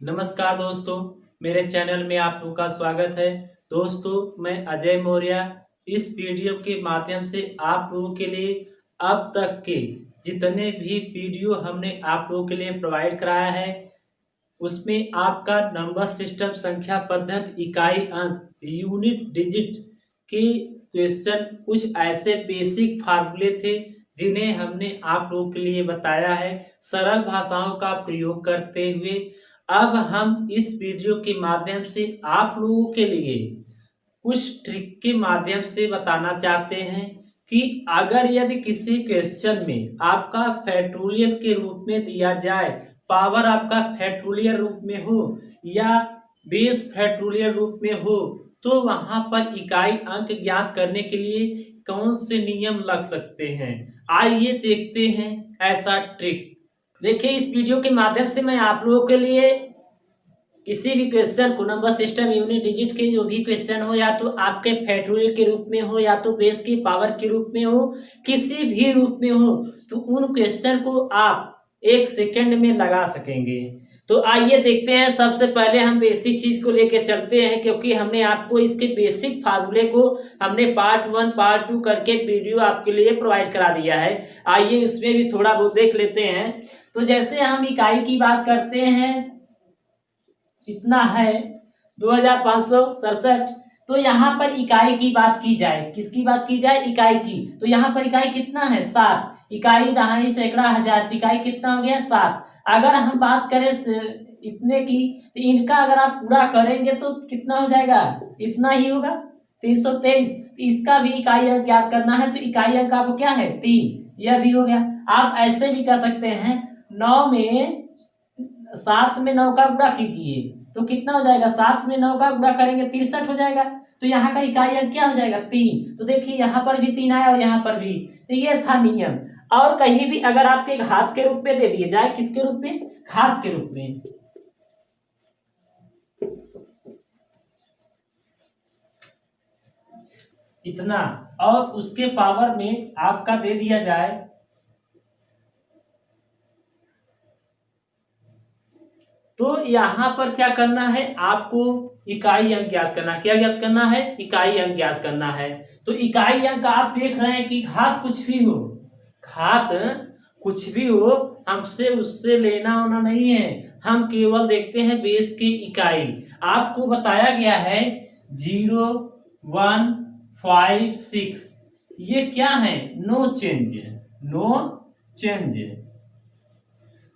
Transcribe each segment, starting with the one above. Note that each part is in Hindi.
नमस्कार दोस्तों, मेरे चैनल में आप लोगों का स्वागत है। दोस्तों, मैं अजय मौर्य इस वीडियो के माध्यम से आप लोगों के लिए अब तक के जितने भी वीडियो हमने आप लोगों के लिए प्रोवाइड कराया है, उसमें आपका नंबर सिस्टम, संख्या पद्धति, इकाई अंक, यूनिट डिजिट के क्वेश्चन कुछ ऐसे बेसिक फार्मूले थे जिन्हें हमने आप लोगों के लिए बताया है सरल भाषाओं का प्रयोग करते हुए। अब हम इस वीडियो के माध्यम से आप लोगों के लिए कुछ ट्रिक के माध्यम से बताना चाहते हैं कि अगर यदि किसी क्वेश्चन में आपका फैक्टोरियल के रूप में दिया जाए, पावर आपका फैक्टोरियल रूप में हो या बेस फैक्टोरियल रूप में हो, तो वहां पर इकाई अंक ज्ञात करने के लिए कौन से नियम लग सकते हैं। आइए देखते हैं ऐसा ट्रिक। देखिए, इस वीडियो के माध्यम से मैं आप लोगों के लिए किसी भी क्वेश्चन को नंबर सिस्टम, यूनिट डिजिट के जो भी क्वेश्चन हो, या तो आपके फैक्टोरियल के रूप में हो या तो बेस की पावर के रूप में हो, किसी भी रूप में हो, तो उन क्वेश्चन को आप 1 सेकंड में लगा सकेंगे। तो आइए देखते हैं। सबसे पहले हम बेसिक चीज को लेके चलते हैं, क्योंकि हमने आपको इसके बेसिक फार्मूले को हमने पार्ट 1 पार्ट 2 करके वीडियो आपके लिए प्रोवाइड करा दिया है। आइए इसमें भी थोड़ा बहुत देख लेते हैं। तो जैसे हम इकाई की बात करते हैं, कितना है 2567। तो यहाँ पर इकाई की बात की जाए, किसकी बात की जाए? इकाई की। तो यहाँ पर इकाई कितना है? 7। इकाई, दहाई, सैकड़ा, हजार, तो इकाई कितना हो गया? 7। अगर हम बात करें इतने की, तो इनका अगर आप पूरा करेंगे तो कितना हो जाएगा? इतना ही होगा, 323। इसका भी इकाई अंक याद करना है, तो इकाई अंक आपको क्या है? 3। यह भी हो गया। आप ऐसे भी कर सकते हैं, 9 में 7 में 9 का गुणा कीजिए तो कितना हो जाएगा? 7 में 9 का गुणा करेंगे 63 हो जाएगा। तो यहाँ का इकाई अंक क्या हो जाएगा? 3। तो देखिए यहाँ पर भी 3 आया और यहाँ पर भी। तो ये था नियम। और कहीं भी अगर आपके घात के रूप में दे दिए जाए, किसके रूप में? घात के रूप में, इतना, और उसके पावर में आपका दे दिया जाए तो यहाँ पर क्या करना है? आपको इकाई अंक ज्ञात करना। क्या ज्ञात करना है? इकाई अंक ज्ञात करना है। तो इकाई अंक आप देख रहे हैं कि घात कुछ भी हो, घात कुछ भी हो, हमसे उससे लेना होना नहीं है। हम केवल देखते हैं बेस की इकाई। आपको बताया गया है 0, 1, 5, 6। ये क्या है? No change, no change,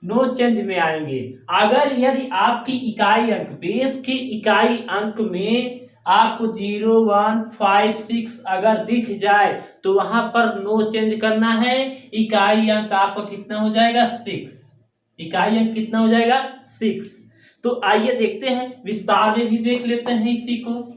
no change में आएंगे। अगर यदि आपकी इकाई अंक, बेस की इकाई अंक में आपको 0, 1, 5, 6 अगर दिख जाए तो वहां पर नो चेंज करना है। इकाई अंक आपका कितना हो जाएगा? 6। इकाई अंक कितना हो जाएगा? 6। तो आइए देखते हैं, विस्तार में भी देख लेते हैं इसी को।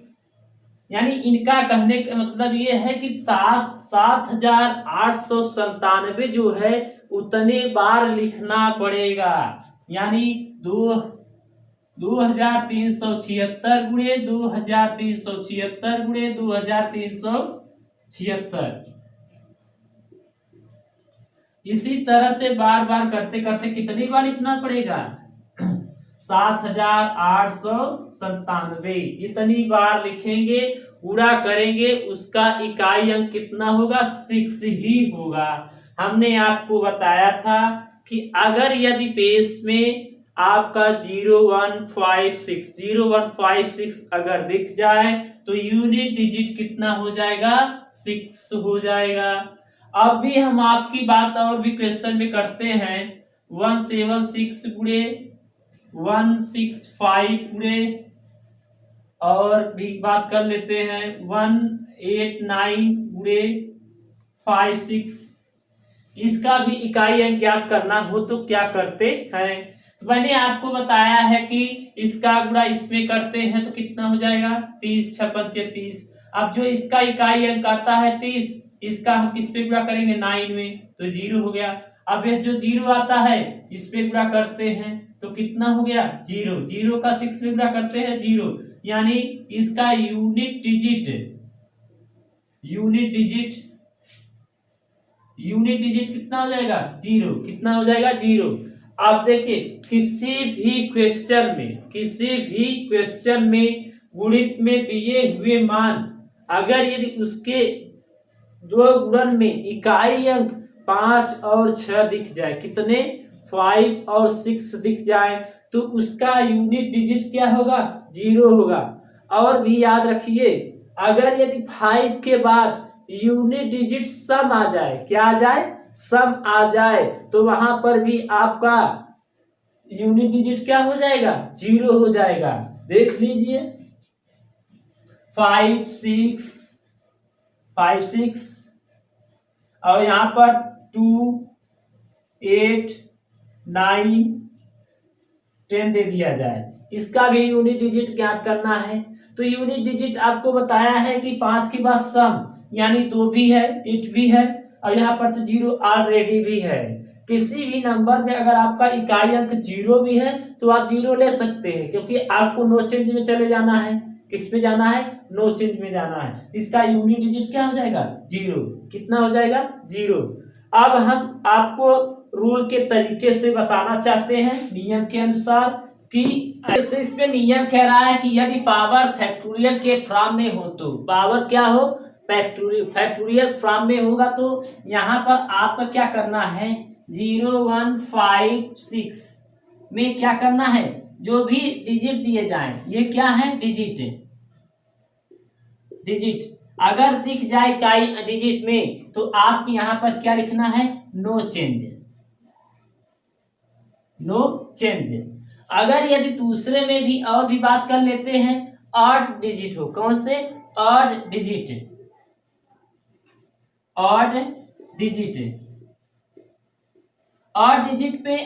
यानी इनका कहने का मतलब ये है कि 7,897 जो है उतने बार लिखना पड़ेगा। यानी 2376 गुणे 2376 गुणे 2376। इसी तरह से बार बार करते करते कितनी बार लिखना पड़ेगा? 7,897। इतनी बार लिखेंगे, पूरा करेंगे, उसका इकाई अंक कितना होगा? 6 ही होगा। हमने आपको बताया था कि अगर यदि बेस में आपका 0156 अगर दिख जाए तो यूनिट डिजिट कितना हो जाएगा? 6 हो जाएगा। अब भी हम आपकी बात और भी क्वेश्चन में करते हैं। 176 गुणे 165 गुणे, और भी बात कर लेते हैं 189 गुणे 56। इसका भी इकाई अंक ज्ञात करना हो तो क्या करते हैं? तो मैंने आपको बताया है कि इसका गुणा इसमें करते हैं तो कितना हो जाएगा? 30, 56, 33। अब जो इसका इकाई अंक आता है 30, इसका हम किस पे गुणा करेंगे? 9 में, तो 0 हो गया। अब यह जो 0 आता है इस पे गुणा करते हैं तो कितना हो गया? 0। 0 का 6 में गुणा करते हैं 0। यानी इसका unit digit, unit digit, unit digit कितना हो जाएगा? 0। कितना हो जाएगा? 0। अब देखिए किसी भी क्वेश्चन में गुणित में दिए हुए मान अगर यदि उसके दो गुणन में इकाई अंक 5 और 6 दिख जाए, कितने 5 और 6 दिख जाए, तो उसका यूनिट डिजिट क्या होगा 0 होगा। और भी याद रखिए, अगर यदि 5 के बाद यूनिट डिजिट सम आ जाए, क्या आ जाए सम आ जाए, तो वहां पर भी आपका यूनिट डिजिट क्या हो जाएगा 0 हो जाएगा। देख लीजिए 5 6 और यहाँ पर 2 8 9 10 दे दिया जाए, इसका भी यूनिट डिजिट ज्ञात करना है। तो यूनिट डिजिट आपको बताया है कि 5 के बाद सम यानी 2 भी है 8 भी है और यहाँ पर तो 0 ऑलरेडी भी है। किसी भी नंबर में अगर आपका इकाई अंक 0 भी है तो आप 0 ले सकते हैं, क्योंकि आपको नो चेंज में चले जाना है। किस में जाना है नो चेंज में जाना है। इसका यूनिट डिजिट क्या हो जाएगा 0। कितना हो जाएगा 0। अब हम आपको रूल के तरीके से बताना चाहते हैं नियम के अनुसार कि ऐसे इस पे नियम कह रहा है कि यदि पावर फैक्टोरियल के फॉर्म में हो तो पावर क्या हो फैक्टोरियल फॉर्म में होगा तो यहाँ पर आपका क्या करना है 0 1 5 6 में क्या करना है, जो भी डिजिट दिए जाएं ये क्या है डिजिट अगर दिख जाए इकाई डिजिट में तो आप यहाँ पर क्या लिखना है नो चेंज। अगर यदि दूसरे में भी और भी बात कर लेते हैं ऑड डिजिट हो, कौन से ऑड डिजिट पे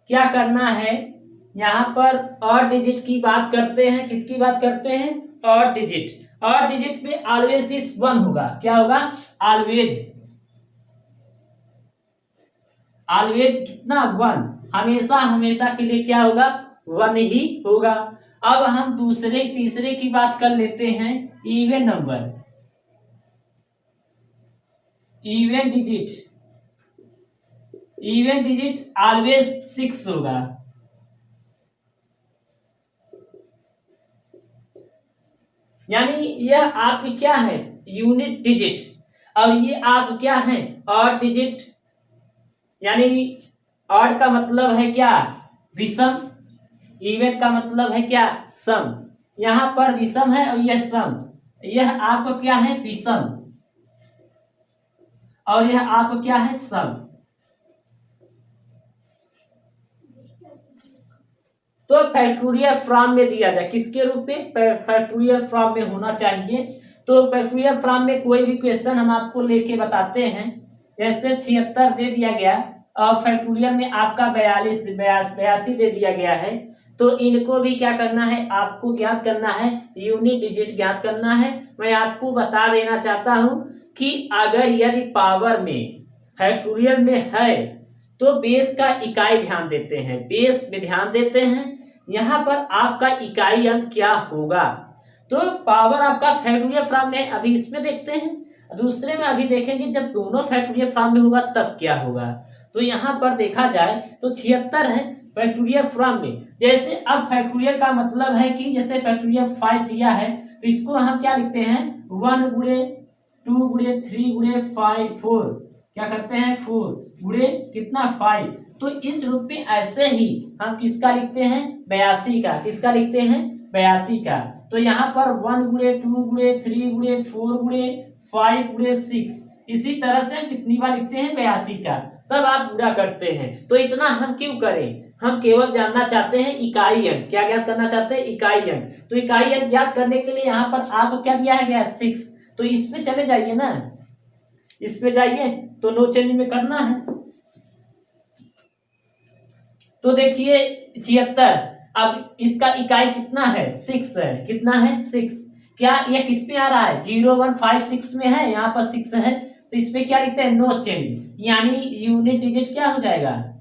क्या करना है, यहाँ पर ऑड डिजिट की बात करते हैं। किसकी बात करते हैं ऑड डिजिट पे ऑलवेज दिस 1 होगा। क्या होगा ऑलवेज कितना 1, हमेशा के लिए क्या होगा 1 ही होगा। अब हम दूसरे तीसरे की बात कर लेते हैं even number even digit always 6 होगा। यानी यह आपकी क्या है यूनिट डिजिट और ये आप क्या है ऑड डिजिट। यानी ऑड का मतलब है क्या विषम, इवन का मतलब है क्या सम। यहाँ पर विषम है और यह सम, यह आपको क्या है विषम और यह आपको क्या है सम। तो फैक्टोरियल फॉर्म में दिया जाए, किसके रूप में फैक्टोरियल फॉर्म में होना चाहिए। तो फैक्टोरियल फॉर्म में कोई भी क्वेश्चन हम आपको लेके बताते हैं, जैसे 76 दे दिया गया और फैक्टोरियल में आपका 82 दे दिया गया है, तो इनको भी क्या करना है आपको ज्ञात करना है यूनिट डिजिट ज्ञात करना है। मैं आपको बता देना चाहता हूं कि अगर यदि पावर में फैक्टोरियल में है तो बेस का इकाई ध्यान देते हैं, बेस में ध्यान देते हैं, यहाँ पर आपका इकाई अंक क्या होगा। तो पावर आपका फैक्टोरियल फॉर्म में अभी इसमें देखते हैं, दूसरे में अभी देखेंगे जब दोनों फैक्टोरियल फॉर्म में होगा तब क्या होगा। तो यहाँ पर देखा जाए तो 76 है फैक्टोरियल फॉर्म में। जैसे अब फैक्टोरियल का मतलब है कि जैसे फैक्टोरियल 5 दिया है तो इसको हम क्या लिखते हैं 1 गुणे 2 गुणे 3 गुणे 5 4 क्या करते हैं 4 गुणे कितना 5। तो इस रूप में ऐसे ही हम किसका लिखते हैं 82 का, किसका लिखते हैं 82 का। तो यहाँ पर 1 गुणे 2 गुणे 3 गुणे 4 गुणे 5 गुणे 6 इसी तरह से हम कितनी बार लिखते हैं 82 का, तब आप पूरा करते हैं। तो इतना हम क्यों करें, हम केवल जानना चाहते हैं इकाई अंक। क्या ज्ञात करना चाहते हैं इकाई अंक। तो इकाई अंक ज्ञात करने के लिए यहाँ पर आपको क्या दिया है गया 6, तो इस पे चले जाइए ना, इस पे जाइए तो नो चेंज में करना है। तो देखिए 76, अब इसका इकाई कितना है 6 है, कितना है 6। क्या ये किस पे आ रहा है 0 1 5 6 में है, यहाँ पर 6 है तो इस पे क्या लिखते हैं नो चेंज। यानी यूनिट डिजिट क्या हो जाएगा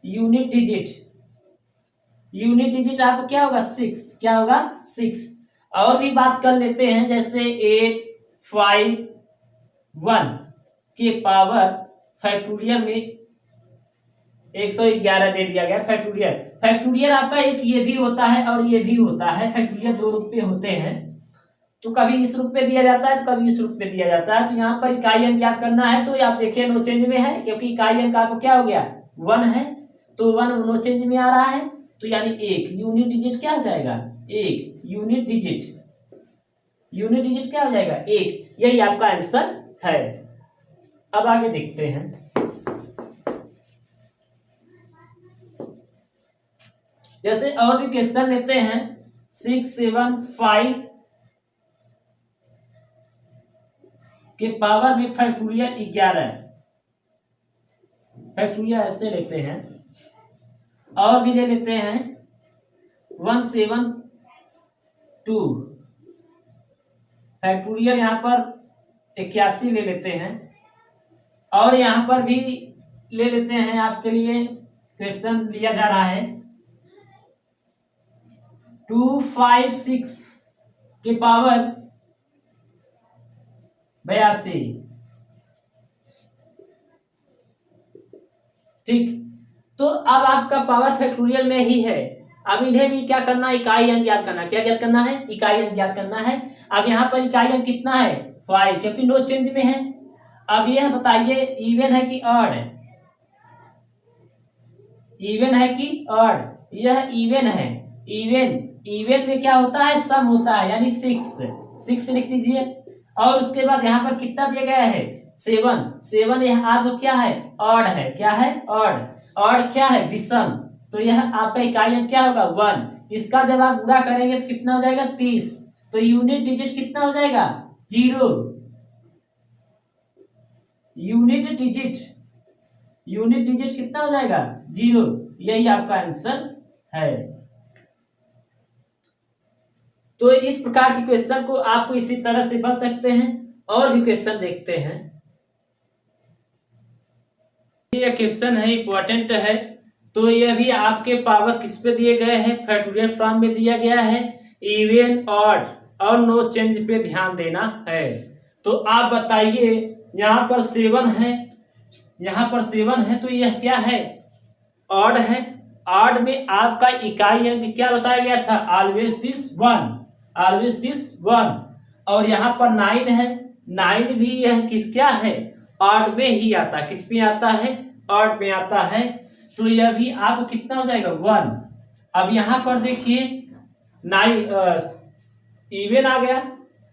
यूनिट डिजिट आपका क्या होगा 6, क्या होगा 6। और भी बात कर लेते हैं जैसे 8 5 1 के पावर फैक्टोरियल में 111 दे दिया गया फैक्टोरियल। फैक्टोरियल आपका एक ये भी होता है और ये भी होता है, फैक्टोरियल दो रूप में होते हैं। तो कभी इस रूप में दिया जाता है तो कभी इस रूप में दिया जाता है। तो यहाँ पर इकाई अंक याद करना है तो आप देखिए नो चेंज में है, क्योंकि इकाई अंक आपको क्या हो गया 1 है, तो 1 नो चेंज में आ रहा है, तो यानी एक यूनिट डिजिट क्या हो जाएगा, एक यूनिट डिजिट क्या हो जाएगा, एक। यही आपका आंसर है। अब आगे देखते हैं। जैसे और भी क्वेश्चन लेते हैं 6, 7, 5 के पावर में फैक्टोरियल 11, फैक्टोरियल ऐसे लेते हैं। और भी ले लेते हैं 1, 7, 2 फैक्टोरियल यहाँ पर 81 ले लेते हैं। और यहाँ पर भी ले लेते हैं, आपके लिए क्वेश्चन दिया जा रहा है 256 के पावर 82, ठीक। तो अब आपका पावर फैक्टोरियल में ही है। अब इन्हें भी क्या करना है, इकाई अंक याद करना। क्या याद करना है, इकाई अंक याद करना है। अब यहाँ पर इकाई अंक कितना है 5, क्योंकि नो चेंज में है। अब यह बताइए इवन है कि ऑड, इवन है कि ऑड। यह इवन है, इवन में क्या होता है सम होता है, यानी 6 लिख दीजिए। और उसके बाद यहाँ पर कितना दिया गया है 7 यह आपको क्या है ऑड है, क्या है ऑड क्या है विषम। तो यह आपका इकाई अंक क्या होगा 1। इसका जब आप गुणा करेंगे तो कितना हो जाएगा 30। तो यूनिट डिजिट कितना हो जाएगा 0, यूनिट डिजिट कितना हो जाएगा 0। यही आपका आंसर है। तो इस प्रकार के क्वेश्चन को आपको इसी तरह से बन सकते हैं। और भी क्वेश्चन देखते हैं। ये क्वेश्चन है इंपॉर्टेंट है। तो यह भी आपके पावर किस पे दिए गए हैं, फैक्टोरियल फॉर्म में दिया गया है। इवन ऑड और नो चेंज पे ध्यान देना है। तो आप बताइए यहाँ पर 7 है, यहाँ पर 7 है, तो यह क्या है ऑड है। ऑड में आपका इकाई अंक क्या बताया गया था ऑलवेज दिस 1। और यहाँ पर 9 है, 9 भी यह किस क्या है ऑड में ही आता है। किस में आता है ऑड में आता है। तो यह भी आपको कितना हो जाएगा 1। अब यहाँ पर देखिए 9 इवन आ गया,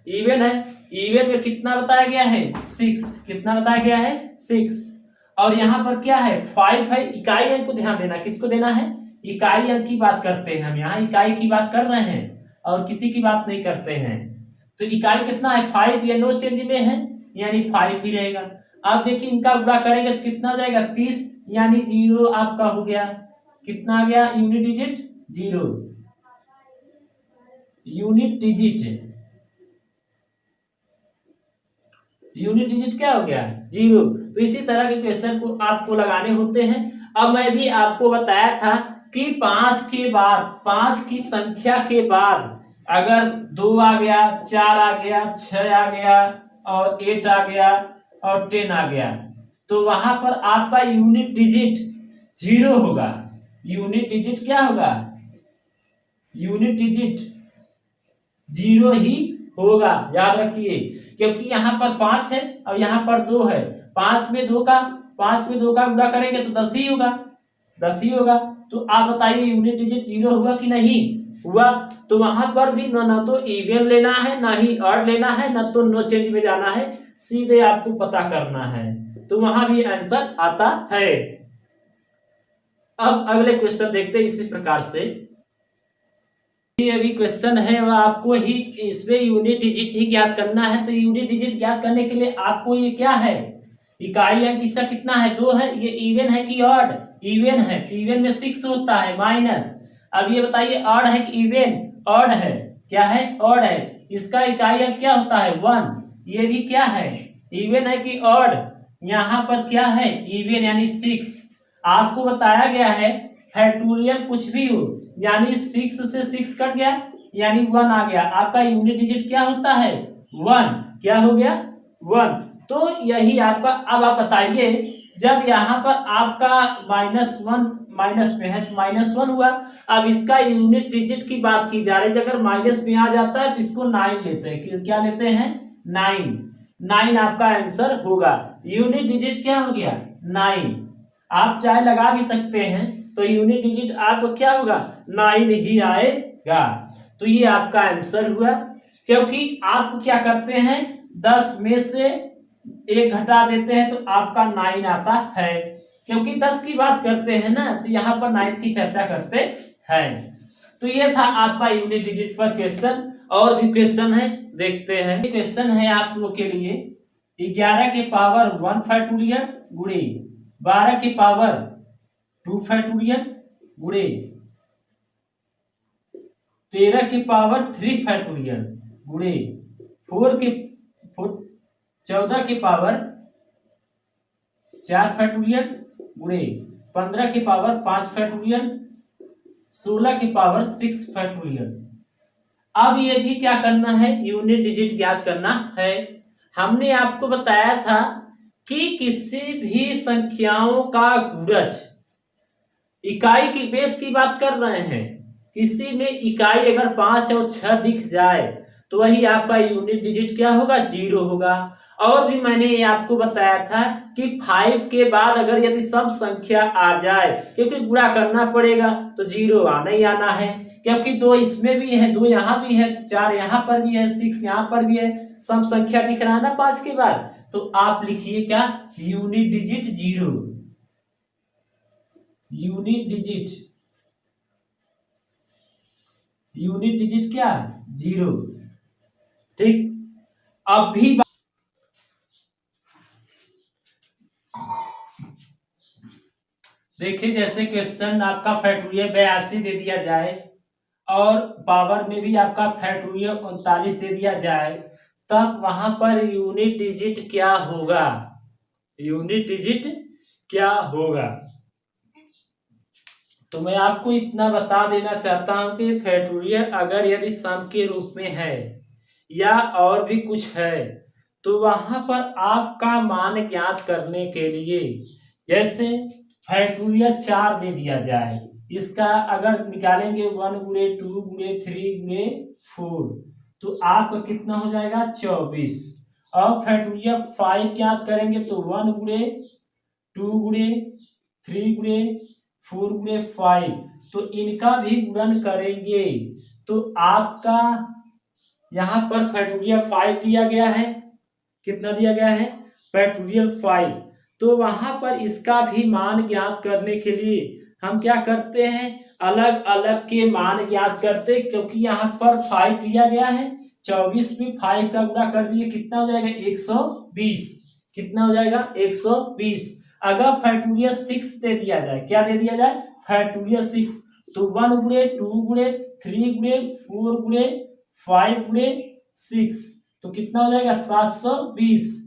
इवन है, इवन में कितना बताया गया है 6। कितना बताया गया है 6। और यहाँ पर क्या है 5 है। इकाई अंक को ध्यान देना, किसको देना है इकाई अंक की बात करते हैं हम, यहाँ इकाई की बात कर रहे हैं और किसी की बात नहीं करते हैं। तो इकाई कितना है 5, ये नो चेंज में है, यानी 5 ही रहेगा। अब देखिए इनका गुणा करेंगे तो कितना हो जाएगा 30, यानी 0 आपका हो गया। कितना आ गया यूनिट डिजिट 0, यूनिट डिजिट क्या हो गया 0। तो इसी तरह के क्वेश्चन को आपको लगाने होते हैं। अब मैं भी आपको बताया था कि 5 के बाद, 5 की संख्या के बाद अगर 2 आ गया, 4 आ गया, 6 आ गया और 8 आ गया और 10 आ गया, तो वहां पर आपका यूनिट डिजिट 0 होगा। यूनिट डिजिट क्या होगा, यूनिट डिजिट 0 ही होगा, याद रखिए। क्योंकि यहाँ पर 5 है और यहाँ पर 2 है। 5 में 2 का गुणा करेंगे तो 10 ही होगा, 10 ही होगा। तो आप बताइए यूनिट डिजिट 0 हुआ कि नहीं हुआ। तो वहां पर भी ना तो इवन लेना है, ना ही ऑड लेना है, ना तो नो चेंज में जाना है, सीधे आपको पता करना है। तो वहां भी आंसर आता है। अब अगले क्वेश्चन देखते हैं इसी प्रकार से। ये भी क्वेश्चन है और आपको ही इसमें यूनिट डिजिट ही ज्ञात करना है। तो यूनिट डिजिट ज्ञात करने के लिए आपको ये क्या है इकाई अंक इसका कितना है 2 है। ये इवन है कि ऑड, इवन है। इवन में 6 होता है माइनस। अब ये बताइए ऑड है कि इवन, ऑड है, क्या है ऑड है। इसका इकाई अंक क्या होता है 1। ये भी क्या है इवन है कि ऑड, यहाँ पर क्या है इवन यानी 6। आपको बताया गया है फैक्टोरियल कुछ भी हो, यानी 6 से 6 कट गया यानी 1 आ गया। आपका यूनिट डिजिट क्या होता है 1, क्या हो गया 1। तो यही आपका। अब आप बताइए जब यहाँ पर आपका -1 माइनस में है तो -1 हुआ। अब इसका यूनिट डिजिट की बात की जा रही है, अगर माइनस में आ जाता है तो इसको 9 लेते हैं। क्या लेते हैं? 9 आपका आंसर होगा। यूनिट डिजिट क्या हो गया? 9। आप चाहे लगा भी सकते हैं, तो यूनिट डिजिट आपको क्या होगा? 9 ही आएगा। तो ये आपका आंसर हुआ, क्योंकि आप क्या करते हैं, 10 में से 1 घटा देते हैं तो आपका 9 आता है। क्योंकि 10 की बात करते हैं ना, तो यहाँ पर 9 की चर्चा करते हैं। तो ये था आपका यूनिट डिजिट पर क्वेश्चन। और भी क्वेश्चन है, देखते हैं। क्वेश्चन है आप लोग के लिए, 11 के पावर 1 फैक्टोरियल गुणे 12 के पावर 2 फैक्टोरियल गुणे 13 के पावर 3 फैक्टोरियल गुणे 14 के पावर 4 फैक्टोरियल गुणे 15 के पावर 5 फैक्टोरियल 16 के पावर 6 फैक्टोरियल। अब ये भी क्या करना है? यूनिट डिजिट ज्ञात करना है। हमने आपको बताया था कि किसी भी संख्याओं का गुणज, इकाई की बेस की बात कर रहे हैं, किसी में इकाई अगर 5 और 6 दिख जाए तो वही आपका यूनिट डिजिट क्या होगा? 0 होगा। और भी मैंने ये आपको बताया था कि 5 के बाद अगर यदि सब संख्या आ जाए, क्योंकि गुणा करना पड़ेगा, तो 0 आना ही आना है। क्योंकि 2 इसमें भी है, 2 यहाँ भी है, 4 यहाँ पर भी है, 6 यहाँ पर भी है, सब संख्या दिख रहा है ना 5 के बाद। तो आप लिखिए क्या? Unit digit 0। यूनिट डिजिट क्या? 0। ठीक। अब भी देखिए, जैसे क्वेश्चन आपका फैक्टोरियल 82 दे दिया जाए और पावर में भी आपका फैक्टोरियल 39 दे दिया जाए, तब वहां पर यूनिट डिजिट क्या होगा? यूनिट डिजिट क्या होगा? तो मैं आपको इतना बता देना चाहता हूं कि फैक्टोरियल अगर यदि सम के रूप में है या और भी कुछ है, तो वहां पर आपका मान ज्ञात करने के लिए, जैसे फैक्टोरियल 4 दे दिया जाए, इसका अगर निकालेंगे 1 गुणे 2 गुणे 3 गुणे 4, तो आपका कितना हो जाएगा? 24। और फैक्टोरियल 5 ज्ञात करेंगे तो 1 गुणे 2 गुणे 3 गुणे 4 गुणे 5, तो इनका भी गुणन करेंगे तो आपका यहां पर फैक्टोरियल 5 दिया गया है। कितना दिया गया है? फैक्टोरियल 5। तो वहां पर इसका भी मान ज्ञात करने के लिए हम क्या करते हैं? अलग अलग के मान ज्ञात करते, क्योंकि यहाँ पर 5 दिया गया है, 24 में 5 का गुणा कर दिए, कितना हो जाएगा? 120। कितना हो जाएगा? 120। अगर फैक्टोरियल 6 दे दिया जाए, क्या दे दिया जाए? फैक्टोरियल 6, तो 1 गुणे 2 गुणे 3 गुणे 4 गुणे 5 गुणे 6, तो कितना हो जाएगा? 720।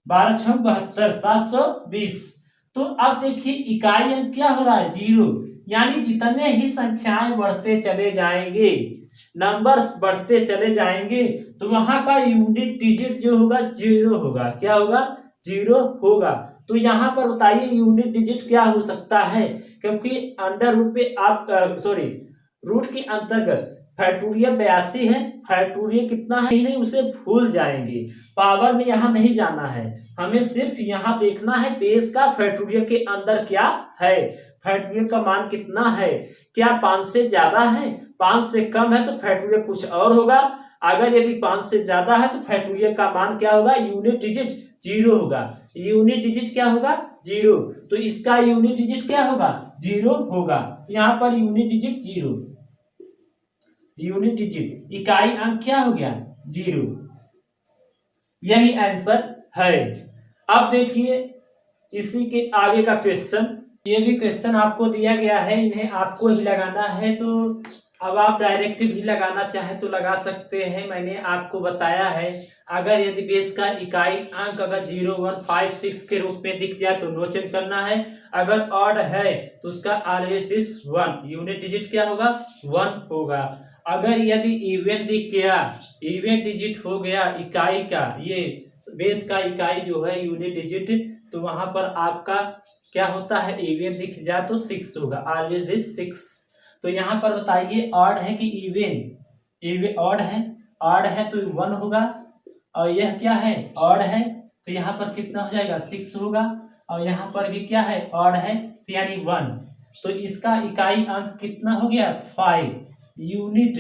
12 6 72, 720। तो अब देखिए इकाई अंक क्या हो रहा है? 0। यानी जितने ही संख्याएं बढ़ते चले जाएंगे, नंबर्स बढ़ते चले जाएंगे, तो वहां का यूनिट डिजिट जो होगा 0 होगा। क्या होगा? 0 होगा। तो यहाँ पर बताइए यूनिट डिजिट क्या हो सकता है? क्योंकि अंडर रूट पे आप सॉरी रूट के अंतर्गत फैक्टोरियल 82 है, फैक्टोरियल कितना है ही नहीं, उसे भूल जाएंगे। पावर में यहाँ नहीं जाना है, हमें सिर्फ यहाँ देखना है बेस का फैक्टोरियल के अंदर क्या है, फैक्टोरियल का मान कितना है। क्या 5 से ज्यादा है? 5 से कम है तो फैक्टोरियल कुछ और होगा। अगर यदि 5 से ज्यादा है तो फैक्टोरियल का मान क्या होगा? यूनिट डिजिट 0 होगा। यूनिट डिजिट क्या होगा? 0। तो इसका यूनिट डिजिट क्या होगा? 0 होगा। यहाँ per unit digit 0, unit digit इकाई अंक क्या हो गया? 0। यही आंसर है। अब देखिए इसी के आगे का क्वेश्चन, ये भी क्वेश्चन आपको दिया गया है, इन्हें आपको ही लगाना है। तो अब आप डायरेक्ट भी लगाना चाहे तो लगा सकते हैं। मैंने आपको बताया है, अगर यदि बेस का इकाई अंक अगर 0 1 5 6 के रूप में दिख जाए तो नो चेंज करना है। अगर ऑड है तो उसका ऑलवेज दिस 1, यूनिट डिजिट क्या होगा? 1 होगा। अगर यदि इवन दिख गया, इवन डिजिट हो गया इकाई का, ये बेस का इकाई जो है यूनिट डिजिट तो वहां पर आपका क्या होता है, इवन दिख जाए तो 6 होगा, ऑलवेज दिस 6। तो यहाँ पर बताइए ऑड है कि इवन? इवन ऑड है, ऑड है तो 1 होगा, और यह क्या है, ऑड है, तो यहाँ पर कितना हो जाएगा, 6 होगा, और यहाँ पर भी क्या है, ऑड है, तो यानी 1। तो इसका इकाई अंक कितना हो गया, 5 यूनिट।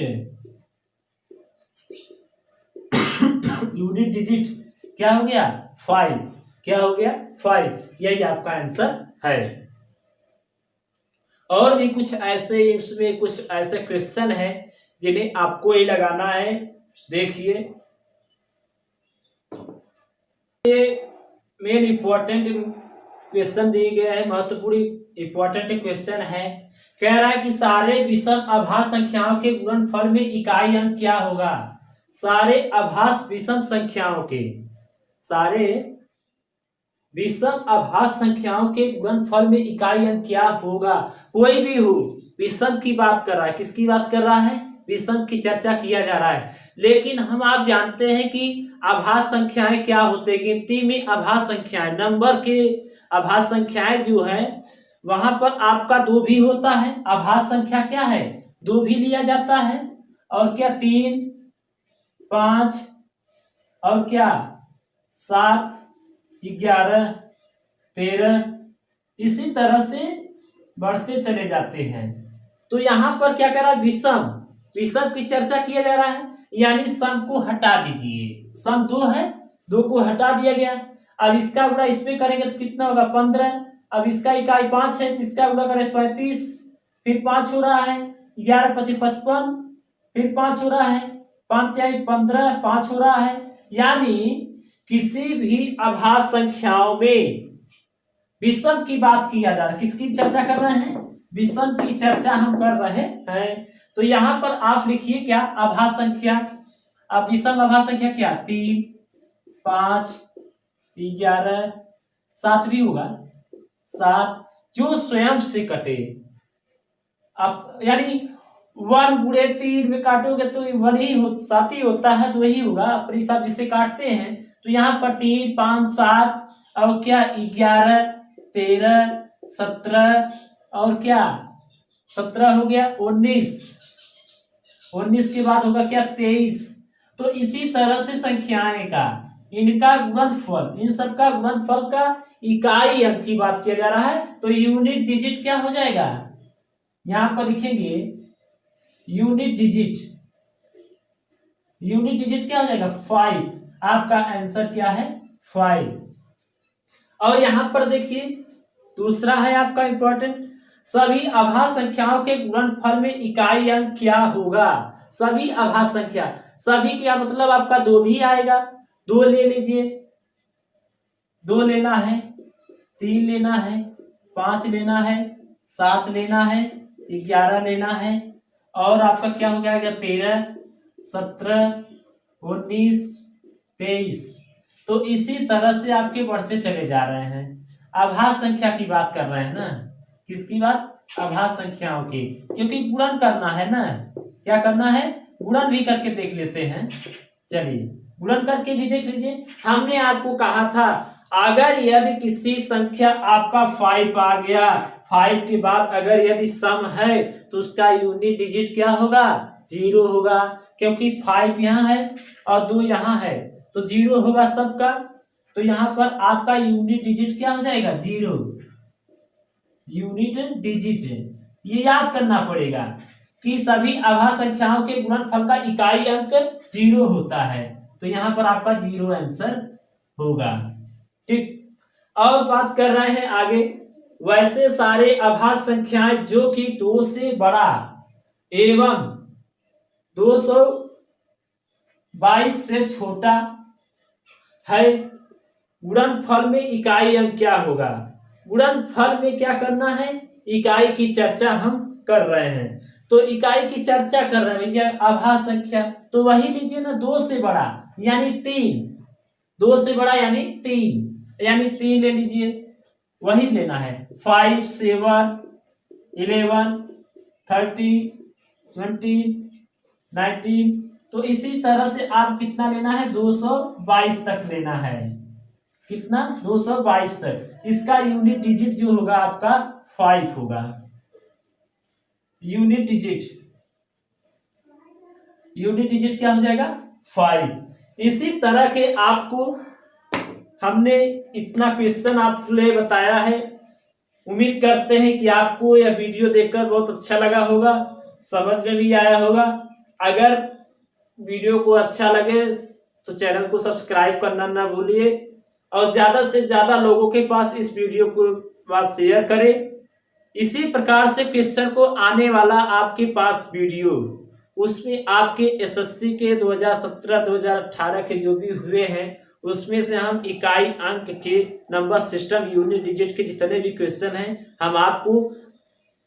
यूनिट डिजिट क्या हो गया, 5। क्या हो गया, 5। यही आपका आंसर है। और भी कुछ ऐसे इसमें कुछ ऐसे क्वेश्चन है जिन्हें आपको ही लगाना है। देखिए ये मेन इंपॉर्टेंट क्वेश्चन दिए गए हैं, महत्वपूर्ण इंपॉर्टेंट क्वेश्चन है। कह रहा है कि सारे विषम अभाज्य संख्याओं के गुणनफल में इकाई अंक क्या होगा। सारे अभाज्य विषम संख्याओं के, सारे विषम अभाज्य संख्याओं के गुणनफल में इकाई अंक क्या होगा। कोई भी हो, विषम की बात कर रहा है, किसकी बात कर रहा है, विषम की चर्चा किया जा रहा है। लेकिन हम आप जानते हैं कि अभाज्य संख्याएं क्या होते हैं, गिनती में अभाज्य संख्याएं, नंबर के अभाज्य संख्याएं जो है वहां पर आपका 2 भी होता है। अभाज्य संख्या क्या है, 2 भी लिया जाता है, और क्या 3, 5 और क्या 7, 11, 13, इसी तरह से बढ़ते चले जाते हैं। तो यहाँ पर क्या कर रहा है, विषम, विषम की चर्चा किया जा रहा है, यानी सम को हटा दीजिए। सम 2 है, 2 को हटा दिया गया। अब इसका गुणा इसमें करेंगे तो कितना होगा, 15। अब इसका इकाई 5 है, तो इसका गुणा करें 35, फिर 5 हो रहा है, 11 25 55, फिर 5 हो रहा है, 5 15, 5 हो रहा है। यानी किसी भी अभाज्य संख्याओं में विषम की बात किया जा रहा है। किसकी चर्चा कर रहे हैं, विषम की चर्चा हम कर रहे हैं। तो यहां पर आप लिखिए क्या, अभाज्य संख्या। अब विषम अभाज्य संख्या क्या, 3, 5, 11, 7 भी होगा, 7 जो स्वयं से कटे। अब यानी 1 गुणे 3 में काटोगे तो 1 ही 7 ही होता है, 2 ही होगा अपने हिसाब जिससे काटते हैं। तो यहाँ पर 3, 5, 7 और क्या 11, 13, 17 और क्या 17 हो गया, 19, 19 के बाद होगा क्या 23। तो इसी तरह से संख्याएं का, इनका गुणनफल, इन सबका गुणनफल का इकाई अंक की बात किया जा रहा है। तो यूनिट डिजिट क्या हो जाएगा, यहां पर लिखेंगे यूनिट डिजिट, यूनिट डिजिट क्या हो जाएगा 5। आपका आंसर क्या है 5। और यहां पर देखिए दूसरा है आपका इंपॉर्टेंट, सभी अभाज्य संख्याओं के गुणनफल में इकाई अंक क्या होगा। सभी अभाज्य संख्या, सभी क्या मतलब आपका 2 भी आएगा, 2 ले लीजिए, 2 लेना है, 3 लेना है, 5 लेना है, 7 लेना है, 11 लेना है, और आपका क्या हो जाएगा 13, 17, 19, 23। तो इसी तरह से आपके बढ़ते चले जा रहे हैं। अभाज्य संख्या की बात कर रहे हैं ना, किसकी बात, अभाज्य संख्याओं की, क्योंकि गुणन करना है ना, क्या करना है, गुणन भी करके देख लेते हैं। चलिए गुणन करके भी देख लीजिए। हमने आपको कहा था अगर यदि किसी संख्या आपका 5 आ गया, 5 के बाद अगर यदि सम है तो उसका यूनिट डिजिट क्या होगा, 0 होगा, क्योंकि 5 यहाँ है और 2 यहाँ है, तो 0 होगा सबका। तो यहाँ पर आपका यूनिट डिजिट क्या हो जाएगा, 0, यूनिट डिजिट। ये याद करना पड़ेगा कि सभी अभाज्य संख्याओं के गुणनफल का इकाई अंक 0 होता है। तो यहाँ पर आपका 0 आंसर होगा। ठीक, और बात कर रहे हैं आगे, वैसे सारे अभाज्य संख्याएं जो कि 2 से बड़ा एवं 222 से छोटा है, गुणनफल में इकाई अंक क्या होगा। गुणनफल में क्या करना है, इकाई की चर्चा हम कर रहे हैं। तो इकाई की चर्चा कर रहे हैं भैया, अभाज्य संख्या तो वही लीजिए ना, 2 से बड़ा यानी 3, 2 से बड़ा यानी 3, यानी 3 ले लीजिए, वही लेना है। 5, 7, 11, 30, 20, 19। तो इसी तरह से आप कितना लेना है, 222 तक लेना है। कितना 222 तक। इसका यूनिट डिजिट जो होगा आपका 5 होगा। यूनिट डिजिट क्या हो जाएगा 5। इसी तरह के आपको हमने इतना क्वेश्चन आपके लिए बताया है। उम्मीद करते हैं कि आपको यह वीडियो देखकर बहुत अच्छा लगा होगा, समझ में भी आया होगा। अगर वीडियो को अच्छा लगे तो चैनल को सब्सक्राइब करना ना भूलिए और ज्यादा से ज्यादा लोगों के पास इस वीडियो को पास शेयर करें। इसी प्रकार से क्वेश्चन को आने वाला आपके पास वीडियो, उसमें आपके एसएससी के 2017-2018 के जो भी हुए हैं उसमें से हम इकाई अंक के नंबर सिस्टम यूनिट डिजिट के जितने भी क्वेश्चन हैं हम आपको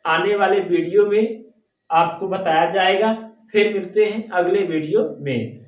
आने वाले वीडियो में आपको बताया जाएगा। फिर मिलते हैं अगले वीडियो में।